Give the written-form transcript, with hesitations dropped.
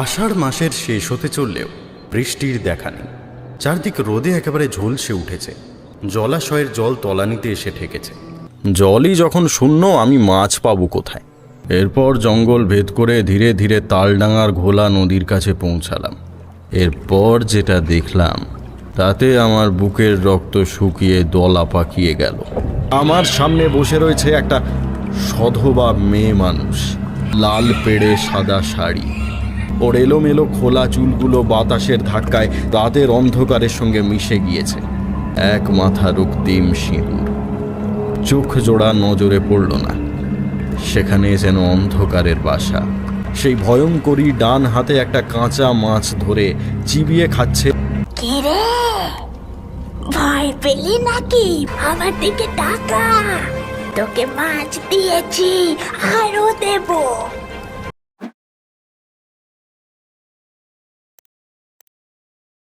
আষাঢ় মাসের শেষ হতে চললেও বৃষ্টির দেখা নেই। চারদিক রোদে একেবারে ঝলসে উঠেছে। জলাশয়ের জল তলানিতে এসে ঠেকেছে। জলই যখন শূন্য, আমি মাছ পাবো কোথায়? এরপর জঙ্গল ভেদ করে ধীরে ধীরে তালডাঙার ঘোলা নদীর কাছে পৌঁছালাম। এরপর যেটা দেখলাম তাতে আমার বুকের রক্ত শুকিয়ে দলা পাকিয়ে গেল। আমার সামনে বসে রয়েছে একটা সধবা মেয়ে মানুষ, লাল পেড়ে সাদা শাড়ি। ওর এলোমেলো খোলা চুলগুলো বাতাসের ধাক্কায় রাতের অন্ধকারের সঙ্গে মিশে গিয়েছে। এক মাথা রক্তিম সিঁদুর। চোখ জোড়া নজরে পড়ল না। সেখানে যেন অন্ধকারের বাসা। সেই ভয়ঙ্করী ডান হাতে একটা কাঁচা মাছ ধরে চিবিয়ে খাচ্ছে। কে রে, ভয় পেলি নাকি? আমার দিকে তাকা, তোকে মাছ দিয়েছি, আরো দেবো।